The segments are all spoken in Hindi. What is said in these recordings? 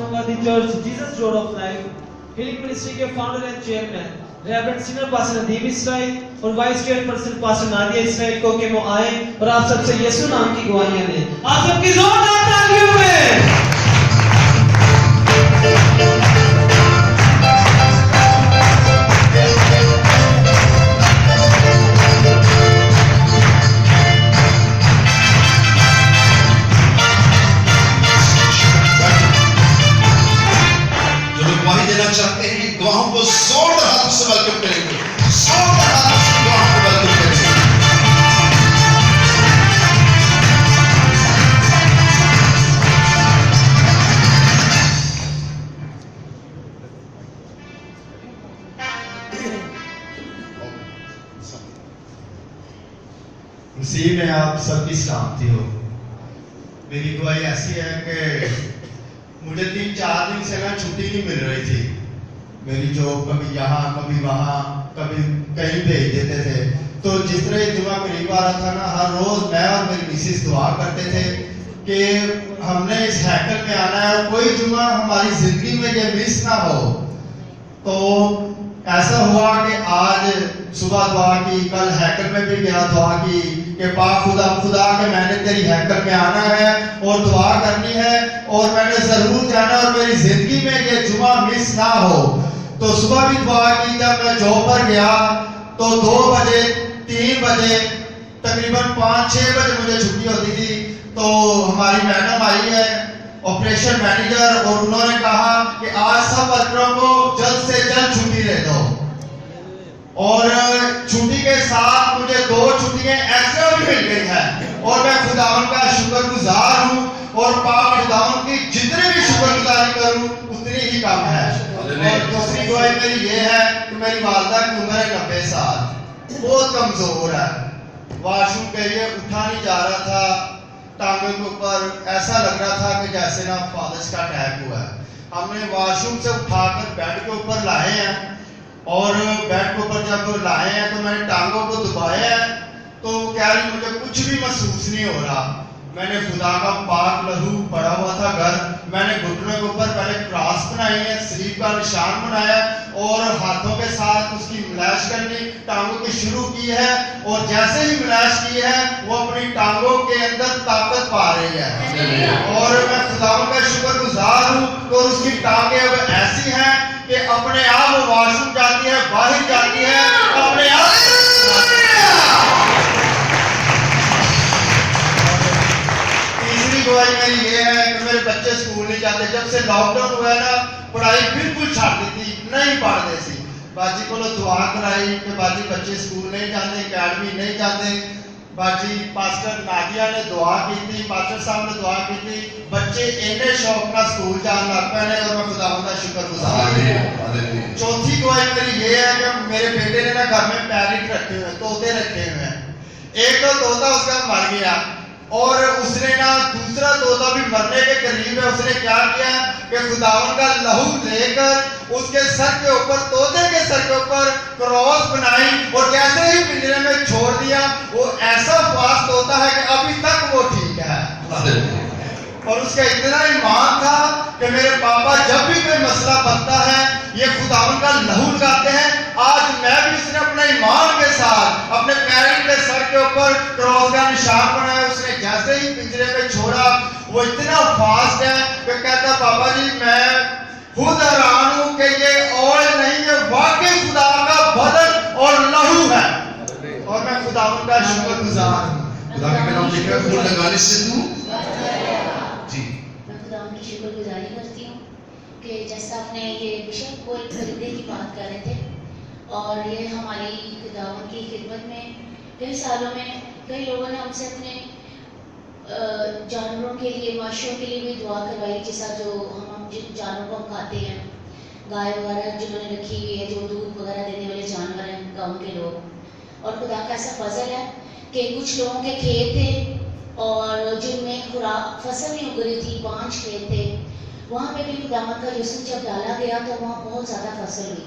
Mahatma Gandhi church Jesus road of life healing ministry के founder and chairman reverend senior pastor Nadeem Israel और vice chairperson pastor Nadia Israel को कि वो आए और आप सबसे यीशु नाम की गवाहियां दें। आप सबकी जोरदार तालियों में। चाहते हैं गवाहों को जोरदार हाथों से वेलकम करेंगे, जोरदार हाथों से गवाहों को वेलकम करेंगे। मसीह में आप सबकी सलामती हो। मेरी गवाही ऐसी है कि मुझे 3-4 दिन से ना छुट्टी नहीं मिल रही थी। मेरी जॉब कभी यहाँ कभी वहाँ कभी कहीं भेज देते थे। तो जिस तरह जुमा करीब आ रहा था ना, हर रोज मैं और मेरी मिसेस दुआ करते थे कि हमने इस हैकल में आना है और कोई जुमा हमारी जिंदगी में ये मिस ना हो। तो ऐसा हुआ कि आज सुबह दुआ की, कल हैकल में भी गया दुआ की कि पाक खुदा के मैंने तेरी हैकल में आना है और दुआ करनी है और मैंने जरूर जाना और मेरी जिंदगी में ये जुमा मिस ना हो। तो सुबह भी दुआ की। जब मैं जॉब पर गया तो 2 बजे 3 बजे तकरीबन 5-6 बजे मुझे छुट्टी होती थी। तो हमारी मैडम आई है ऑपरेशन मैनेजर और उन्होंने कहा कि आज सब वर्करों को जल्द से जल्द छुट्टी दे दो। और छुट्टी के साथ मुझे 2 छुट्टियां एक्स्ट्रा भी मिल गई है और मैं खुदावन का शुक्रगुजार हूँ और पाक खुदावन की जितनी भी शुक्रगुजारी करूँ उतनी ही कम है। और दूसरी गवाही मेरी ये है कि मेरी वालदा की उम्र है 90 साल, बहुत कमजोर है। वॉशरूम के लिए उठा नहीं जा रहा था, टांगों के ऊपर ऐसा लग रहा था कि जैसे ना फादर्स का अटैक हुआ है। हमने वॉशरूम से उठाकर बेड के ऊपर लाए हैं और बेड के ऊपर जब लाए हैं तो मैंने टांगों को दबाया है तो कह रही मुझे कुछ भी महसूस नहीं हो रहा। मैंने खुदा का पाक लहू पड़ा हुआ था घर, मैंने घुटनों के ऊपर पहले क्रॉस बनाई है, सलीब का निशान बनाया और हाथों के साथ उसकी मिलाश करनी टांगों की शुरू की है और जैसे ही मिलाश की है वो अपनी टांगों के अंदर ताकत पा रही है और मैं खुदावन का शुक्रगुजार हूँ। तो उसकी टांगें अब ऐसी हैं कि अपने आप वॉशरूम जाती है, बाहर जाती है, अपने आप। गवाही मेरी ये है कि मेरे बच्चे स्कूल नहीं जाते। जब से लॉकडाउन हुआ है ना, पढ़ाई बिल्कुल छाड़ दी थी, नहीं पढ़ते सी। बाजी को दुआ कराई कि बाजी बच्चे स्कूल नहीं जाते, अकेडमी नहीं जाते। बाजी पास्टर नादिया ने दुआ की थी, पास्टर साहब ने दुआ की थी, बच्चे इन्ने शौक का स्कूल जाने लग पे और मैं खुदा का शुक्रगुजार हूं। चौथी गवाही मेरी ये है कि मेरे बेटे ने ना घर में पैरेट रखे हुए, तोते रखे हुए हैं। एक तो तोता उसका मर गया और उसने ना दूसरा तोता भी मरने के करीब है। उसने क्या किया कि खुदावन का लहू लेकर उसके सर के ऊपर, तोते के सर के ऊपर क्रॉस बनाई और जैसे ही पिंजरे में छोड़ दिया वो ऐसा फास्ट तोता है कि अभी तक वो ठीक है। और उसका इतना ईमान था कि मेरे पापा जब भी कोई मसला बनता है ये खुदावन का लहू लगाते हैं। आज मैं भी उसने अपने ईमान के साथ अपने पेरेंट के सर के ऊपर क्रॉस का निशान बनाया। उसने जैसे ही पिंजरे में छोड़ा वो इतना फास्ट है कि कहता पापा जी मैं खुद हैरान हूं कि ये ऑयल नहीं है, वाकई खुदा का बदन और लहू है और मैं खुदावन का शुक्रगुजार हूं। खुदा के नाम लेकर फूल लगाने से तू जी मैं खुदावन की शुक्रगुजारी करती हूँ कि जैसा आपने ये विषय को खरीदने की बात कर रहे थे और ये हमारी खुदावन की खिदमत में कई सालों में कई लोगों ने हमसे अपने जानवरों के लिए, मवेशियों के लिए भी दुआ करवाई। जैसा जो हम जिन जानवरों को हम खाते हैं, गाय वगैरह जिन्होंने रखी हुई है, जो दूध वगैरह देने वाले जानवर हैं गाँव के लोग। और खुदा का ऐसा फजल है कि कुछ लोगों के खेत थे और जिनमें खुराक फसल नहीं उग रही थी, 5 खेत थे, वहाँ पे भी खुदावंद का जिस्म जब डाला गया तो वहाँ बहुत ज़्यादा फसल हुई।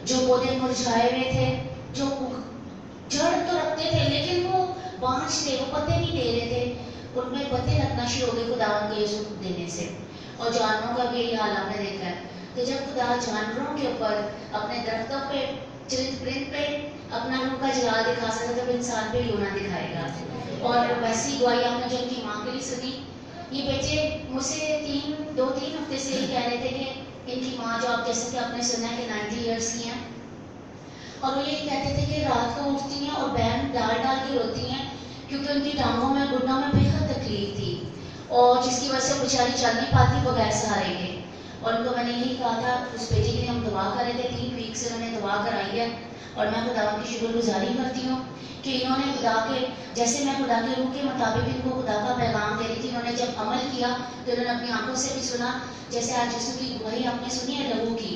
जो पौधे मुरझाए हुए थे, जो जड़ तो रखते थे लेकिन वो बांझ थे, वो पत्ते नहीं दे रहे थे, उनमें पत्ते लगना शुरू हो गए खुदावंद के यीशु देने से। और जानवरों का भी यही हाल आपने देखा है। तो जब खुदा जानवरों के ऊपर, अपने दरख्तों पे, परिंद पे अपना रूह का जलाल दिखा सकता, तब इंसान पे रोना दिखाएगा। और वैसी गवाही आपने जो उनकी माँ के लिए सुनी, ये बेटे मुझसे 2-3 हफ्ते से ही कह रहे थे कि इनकी माँ, जो आप जैसे कि आपने सुना है कि 90 ईयर्स की हैं, और वो ये कहते थे कि रात को उठती हैं और बैन डाल डाल के रोती हैं, क्योंकि उनकी टांगों में, घुटनों में बेहद तकलीफ थी, और जिसकी वजह से बेचारी चल नहीं पाती बगैर सहारे के। और उनको मैंने यही कहा था, उस बेटी के लिए हम दुआ कर रहे थे, 3 वीक से उन्होंने दुआ कराई है, और मैं खुदा की शुक्रगुजारी करती हूँ कि इन्होंने खुदा के, जैसे मैं खुदा के रूह के मुताबिक इनको खुदा का पैगाम दे रही थी, इन्होंने जब अमल किया तो इन्होंने अपनी आंखों से भी सुना, जैसे आज यीशु की गवाही आपने सुनी है लहू की।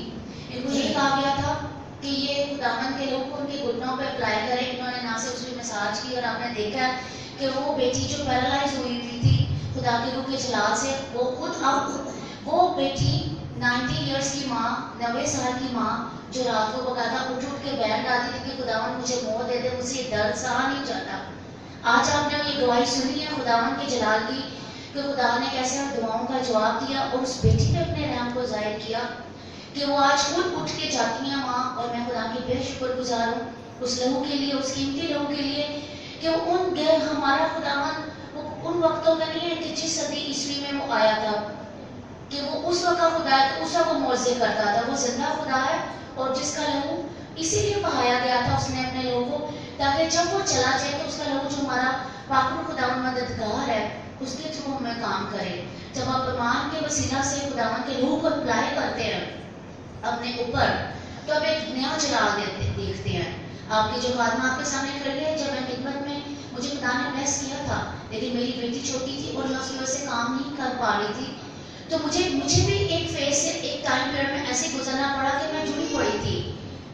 इनको यही कहा गया था कि ये खुदावन के लोग उनके घुटनों पे अप्लाई करें। इन्होंने ना से उसकी मसाज की, और आपने देखा कि वो बेटी जो पैरालाइज हुई थी खुदा के रूह के जलाल से, वो खुद अब वो बेटी 90 ईयर्स की माँ, 90 साल की माँ, जो रात को बकायदा उठ उठ के बैठ डालती थी कि खुदावन मुझे मौत दे दे, मुझे दर्द सहा नहीं जाता। आज आपने ये गवाही सुनी है खुदावन के जलाल की कि खुदा ने कैसे दुआओं का जवाब दिया और उस बेटी पे अपने रहम को जाहिर किया कि वो आज खुद उठ के जाती हैं माँ। और मैं खुदा की बेशुक्रगुजार हूँ उस लहू के लिए, उस कीमती लहू के लिए कि उन हमारा खुदावन उन वक्तों में नहीं है कि जिस सदी ईस्वी में वो आया था, कि वो उस वक्त खुदा है, तो उस वक्त वो मौजे करता था। वो जिंदा खुदा है, और जिसका लहू इसीलिए बहाया गया था उसने अपने लहू को, ताकि जब वो चला जाए तो उसका लहू जो हमारा पाक खुदावन मददगार है उसके थ्रू हमें काम करे। जब आप ईमान के वसीला से खुदावन के लहू को अप्लाई करते हैं अपने ऊपर, तो अब एक नया जलाल देखते हैं। आपकी जो खादमा आपके सामने खड़ी है, जब मैं खिदमत में, मुझे खुदा ने ब्लेस किया था, लेकिन मेरी बेटी छोटी थी और मैं उसकी वजह से काम नहीं कर पा रही थी, तो मुझे भी एक फेज से, एक टाइम पीरियड में ऐसे गुजरना पड़ा कि मैं जुड़ी पड़ी थी।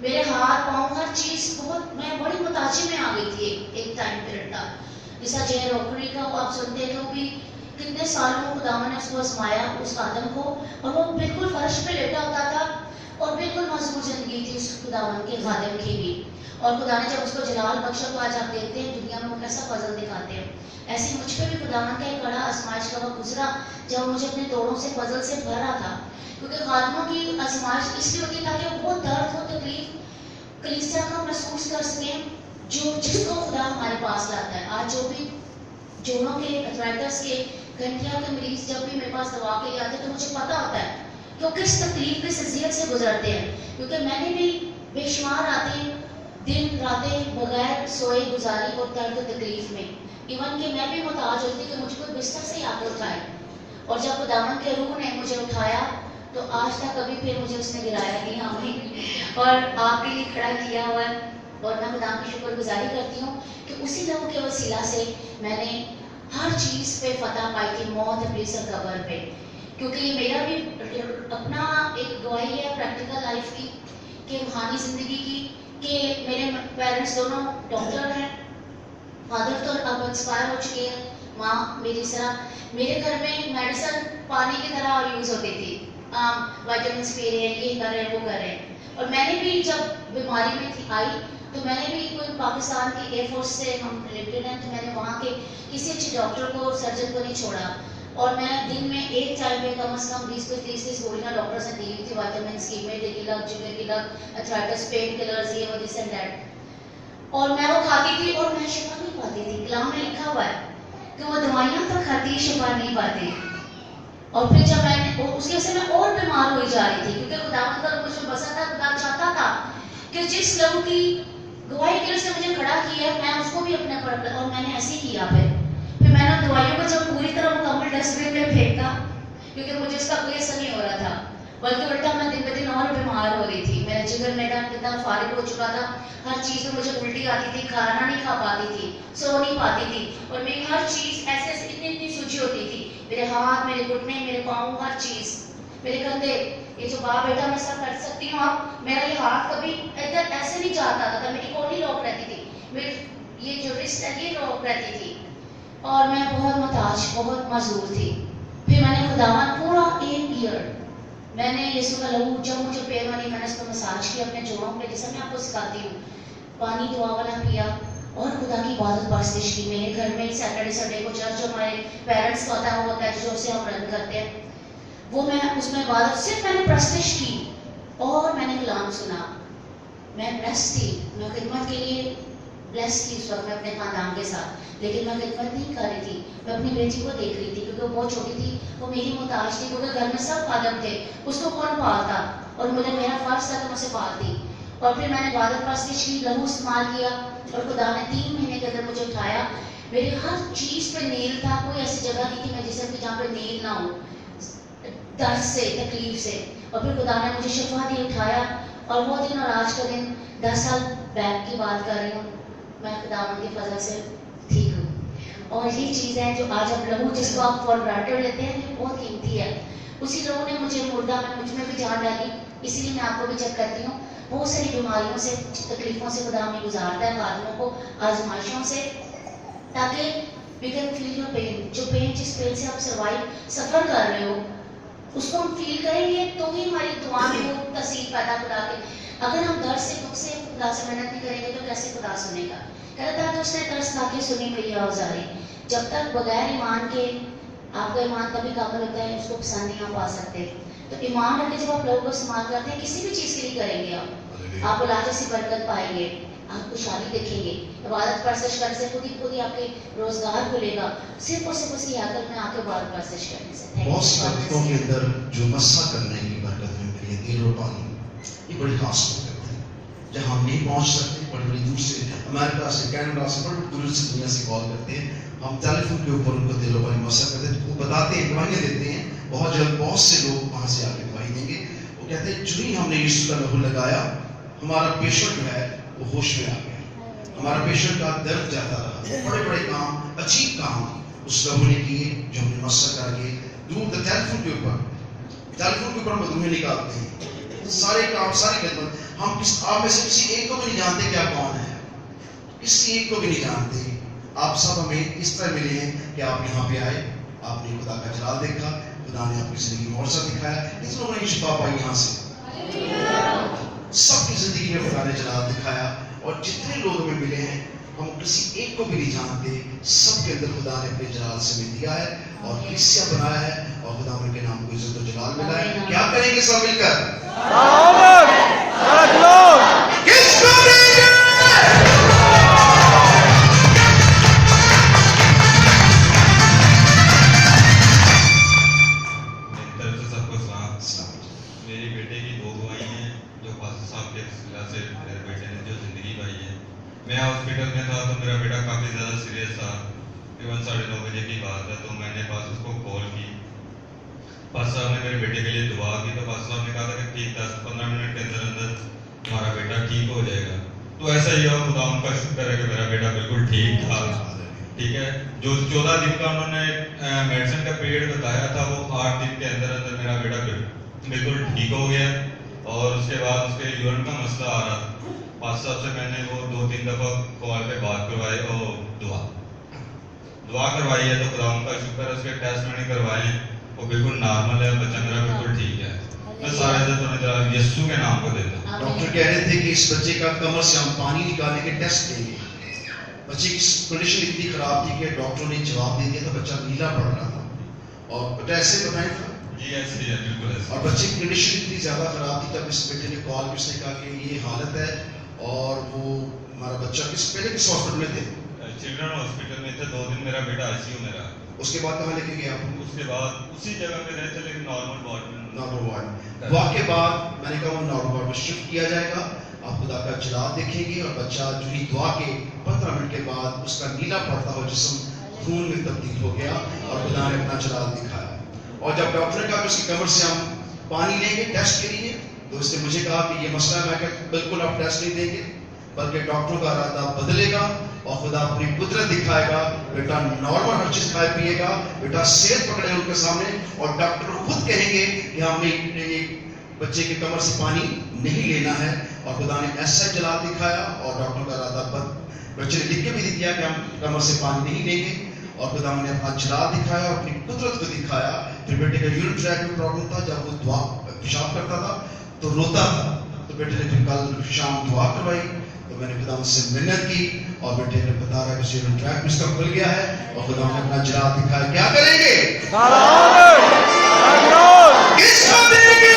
मेरे हाथ पाँव हर चीज बहुत, मैं बड़ी मुताजी में आ गई थी एक टाइम पीरियड का। जैसा जय रोकड़ी का वो आप सुनते थे, वो भी कितने सालों में खुदावन ने उसको आजमाया उस आदम को, और वो बिल्कुल फर्श पे लेटा होता था और बिल्कुल मजबूर जिंदगी थी उस खुदावन के खादिम की भी। और खुदा ने जब उसको जलाल बख्शा, तो आज आप देखते हैं दुनिया में वो कैसा फजल दिखाते हैं। ऐसे मुझ पे भी खुदावन का एक बड़ा आजमाइश का वक्त गुजरा, जब मुझे अपने तोड़ों से फजल से भरा था, क्योंकि खादमों की आजमाइश इसलिए होती है ताकि वो दर्द, वो तकलीफ कलीसिया का महसूस कर सकें, जिसको खुदा हमारे पास लाता है। आज जो भी जोड़ों के, अर्थराइटिस के, गंठिया के मरीज जब भी मेरे पास दवा के लिए आते हैं, तो मुझे पता होता है कि वो किस तकलीफ, किस अज़ियत से गुजरते हैं, क्योंकि मैंने भी बेशुमार रातें, दिन रातें बगैर सोए गुजारी और दर्द तकलीफ में। इवन कि मैं भी मुताज होती कि मुझको बिस्तर से आके उठाए, और जब खुदावन के रूह ने मुझे उठाया तो आज तक कभी फिर मुझे उसने गिराया नहीं हमें, और आपके लिए खड़ा किया हुआ है। और मैं खुदा की शुक्रगुजारी करती हूँ कि उसी लहू के वसीला से मैंने हर चीज़ पे फतह पाई थी, मौत, इब्लीस और कब्र पे। क्योंकि मेरा भी अपना एक गवाही है प्रैक्टिकल लाइफ की, कि रूहानी ज़िंदगी की, कि मेरे पेरेंट्स दोनों डॉक्टर हैं। फादर तो अब एक्सपायर हो चुके हैं, माँ मेरी तरह। मेरे घर में मेडिसिन पानी की तरह यूज़ होती थी, विटामिन पी रहे हैं, ये कर रहे हैं, वो कर रहे हैं। और मैंने भी जब बीमारी में थी आई, तो मैंने भी कोई पाकिस्तान की एयरफोर्स से हम रिलेटेड हैं, तो मैंने वहाँ के किसी अच्छे डॉक्टर को, सर्जन को नहीं छोड़ा, और मैं दिन में एक टाइम पे कम से कम 20-30 गोलियाँ डॉक्टर से दी हुई थी, विटामिन की, मेडिकिलक, जिगरकिलक, अर्थराइटिस, पेन किलर्स, ये वो दिस एंड दैट। और मैं वो खाती थी और मैं शिफा नहीं पाती थी। कलाम में लिखा हुआ है कि वो दवाइयाँ तो खाती, शिफा नहीं पाती। और फिर जब मैंने उसकी वजह से मैं और बीमार हुई जा रही थी, क्योंकि खुदावंद का मुझे बसा था, खुदा चाहता था कि जिस लहू की गवाही के लिए उसने मुझे खड़ा किया, मैं उसको भी अपने पर, और मैंने ऐसे ही किया। फिर मैंने दवाइयों को जब पूरी तरह मुकम्मल डस्टबिन में फेंका, क्योंकि मुझे उसका कोई असर नहीं हो रहा था, बल्कि उल्टा मैं दिन ब दिन और बीमार हो रही थी। मेरा जिगर मेरा कितना फारिग हो चुका था, हर चीज़ में मुझे उल्टी आती थी, खाना नहीं खा पाती थी, सो नहीं पाती थी, और मेरी हर चीज़ ऐसे ऐसे इतनी सूजी होती थी, मेरे हाथ, मेरे घुटने, मेरे पाँव, हर चीज़, मेरे कंधे, ये जो बाप बेटा मैं सब कर सकती हूँ आप, मेरा ये हाथ कभी इधर ऐसे नहीं जाता था, मेरी कोहनी लॉक रहती थी, मेरी ये जो रिस्ट है ये लॉक रहती थी, और मैं बहुत मुताज, बहुत मजबूर थी। फिर मैंने खुदावन पूरा 1 ईयर मैंने यीशु का लहू, जब मुझे पेन वाली, मैंने उसको मसाज किया अपने जोड़ों पे, जैसे मैं आपको सिखाती हूँ, पानी दुआ वाला पिया, और खुदा की इबादत परस्तिश की। मेरे घर में सैटरडे संडे को चर्च, जो हमारे पेरेंट्स का होता है वो होता है, जो से हम रन करते हैं। वो मैं उसमें इबादत सिर्फ मैंने प्रस्तुत की और मैंने कलाम सुना। मैं ब्लेस थी, मैं खिदमत के लिए ब्लेस थी उस वक्त मैं अपने खानदान के साथ, लेकिन मैं खिदमत नहीं कर रही थी। मैं अपनी बेटी को देख रही थी क्योंकि वो बहुत छोटी थी, वो मेरी मोहताज थी, क्योंकि घर में सब आदम थे, उसको कौन पालता, और मुझे मेरा फर्ज था कि मैं उसे पालती। और फिर मैंने इबादत प्रस्तुत की, लहू इस्तेमाल किया, और खुदा ने 3 महीने के अंदर मुझे उठाया। मेरे हर चीज़ पे नील था, कोई ऐसी जगह नहीं थी मैं जिसम की जहाँ पे नील ना हो, दर्द से, तकलीफ से। और फिर खुदा ने मुझे शिफा दी, उठाया, और वो दिन और आज का दिन 10 साल बैक की बात कर रही हूँ, मैं खुदावंद के फजल से ठीक हूँ। और ये चीज़ है जो आज आप लहू जिसको आप फॉर ग्रांटेड लेते हैं, ये बहुत कीमती है। उसी लोगों ने मुझे मुर्दा में मुझ में भी जान डाली, इसीलिए मैं आपको भी चेक करती हूँ। बहुत सारी बीमारियों से, तकलीफों से खुदा हमें गुजारता है, खादमों को आजमाइशों से, ताकि we can feel your pain. जो पेन, जिस पेन से आप सफ़र कर रहे हो, उसको हम फील करेंगे तो ही हमारी दुआ में वो तसीर पैदा खुदा के। अगर हम दर्द से, दुख से खुदा से मेहनत नहीं करेंगे तो कैसे खुदा सुनेगा। कहता है तो उसने तरस खा के सुनी मेरी आवाज़ारी। जब तक बगैर ईमान के, आपका ईमान तभी काबिल होता है, उसको पसंद नहीं आप पा सकते। तो ईमान रख के जब आप लोगों को इस्तेमाल करते हैं, किसी भी चीज़ के लिए करेंगे आप लाजर से बरकत पाएंगे, आप खुशहाली देखेंगे। इबादत परस्तिश करने से खुद ही आपके रोजगार खुलेगा, सिर्फ और सिर्फ उसी आकर में आके इबादत परस्तिश करने से। बहुत सी बरकतों के अंदर जो मस्सा करने की बरकत में मिली है, तेल और पानी, ये बड़ी खास बरकत है। जहाँ हम नहीं पहुँच सकते, बड़ी बड़ी दूर से, अमेरिका से, कनाडा से, बड़ी दूर से दुनिया से कॉल करते हैं, हम टेलीफोन के ऊपर उनको तेल और पानी मस्सा करते हैं, वो बताते हैं, गवाहियाँ देते हैं। बहुत जल्द बहुत से लोग वहाँ से आके गवाही देंगे। वो कहते हैं जो ही हमने यीशु का लहू लगाया, हमारा पेशेंट जो है वो होश में आ गया, हमारा पेशेंट का दर्द जाता रहा। बड़े बड़े काम, अजीब काम उस लहू ने किए जो हमने मस्सा करके दूर टेलीफोन के ऊपर मधुमेह निकालते हैं, सारे काम, सारी खिदमत। हम आप में से किसी एक को भी नहीं जानते क्या कौन है, किसी एक को भी नहीं जानते। आप सब हमें इस तरह मिले हैं कि आप यहाँ पे आए, आपने खुदा का जलाल देखा, खुदा ने आपकी जिंदगी में मौजज़ा दिखाया, कितने लोगों ने शिफा पाई यहाँ से, सबकी जिंदगी में खुदा ने जलाल दिखाया। और जितने लोग हमें मिले हैं, हम किसी एक को भी नहीं जानते, सबके अंदर खुदा ने अपने जलाल से हमें दिया है और हिस्सा बनाया है, और खुदा उनके नाम को इज्जत और जलाल मिला है। क्या करेंगे सब मिलकर? किसको देंगे? मेरी बेटे की 2 गवाही हैं जो पास्टर साहब के वसीला से मेरे बेटे ने जो ज़िंदगी पाई है। मैं हॉस्पिटल में था तो मेरा बेटा काफ़ी ज़्यादा सीरियस था, तकरीबन 9:30 बजे की बात है। तो मैंने पास उसको कॉल की, पास्टर साहब ने मेरे बेटे के लिए दुआ की, तो पास्टर साहब ने कहा था कि ठीक 10-15 मिनट के अंदर हमारा बेटा ठीक हो जाएगा। तो ऐसा ही हुआ, खुदा उनका शुक्र है कि मेरा बेटा बिल्कुल ठीक था। ठीक है, जो 14 दिन का उन्होंने मेडिसिन का पीरियड बताया था, वो 8 दिन के अंदर मेरा बेटा बिल्कुल ठीक हो गया। और उसके बाद उसके यूरिन का मसला आ रहा था, पास्टर साहब से मैंने वो 2-3 दफ़ा कॉल पे बात करवाई और दुआ करवाई है। तो खुदा उनका शुक्र है, उसके टेस्ट मैंने करवाए हैं, वो बिल्कुल नॉर्मल है, बच्चा मेरा बिल्कुल ठीक है। मैं सारे इज्जत यीशु के नाम को देता हूँ। डॉक्टर कह रहे थे कि इस बच्चे का कमर से हम पानी निकालने के टेस्ट लेंगे। बच्चे की कंडीशन इतनी खराब थी कि डॉक्टरों ने जवाब दे दिया था, बच्चा नीला पड़ रहा था। और बेटा ऐसे बताएं था जी, ऐसे ही है, बिल्कुल ऐसे। और बच्चे की कंडीशन इतनी ज़्यादा खराब थी, तब इस बेटे ने कॉल की, उसने कहा कि ये हालत है। और वो हमारा बच्चा पहले किस हॉस्पिटल में थे? चिल्ड्रन हॉस्पिटल में थे। 2 दिन मेरा बेटा आईसीयू में रहा। उसके बाद कहाँ लेके गया आप? उसके बाद उसी जगह पे रहते, लेकिन नॉर्मल वार्ड में। Normal ward. वार्ड के बाद मैंने कहा वो नॉर्मल वार्ड में शिफ्ट किया जाएगा, आप खुदा का जलाल देखेंगे। और बच्चा जो ही दुआ के 15 मिनट के बाद उसका नीला पड़ता हुआ जिस्म खून में तब्दील हो गया और खुदा ने अपना जलाल दिखाया। और जब डॉक्टर ने कहा कि उसकी कमर से हम पानी लेंगे टेस्ट के लिए, तो उसने मुझे कहा कि ये मसला है। मैं कहा बिल्कुल आप टेस्ट नहीं देंगे, बल्कि डॉक्टरों का इरादा बदलेगा और खुदा अपनी कुदरत दिखाएगा। बेटा नॉर्मल हर चीज खाए पिएगा, बेटा सेहत पकड़े उनके सामने, और डॉक्टर खुद कहेंगे कि हमें बच्चे के कमर से पानी नहीं लेना है। और खुदा ने ऐसा जलाल दिखाया और डॉक्टर का इरादा बच्चे ने लिख के भी दिया कि हम कमर से पानी नहीं लेंगे। और खुदा ने अपना जलाल दिखाया और अपनी कुदरत को दिखाया। फिर बेटे का यूरिन ट्रैक में प्रॉब्लम था, जब वो दुआ पेशाब करता था तो रोता था, तो बेटे ने फिर कल शाम दुआ करवाई। तो मैंने खुदा से मिन्नत की और बेटे ने बता रहा है कि यूरिन ट्रैक में इसका खुल गया है और खुदा ने अपना जलाल दिखाया। क्या करेंगे? इसको देंगे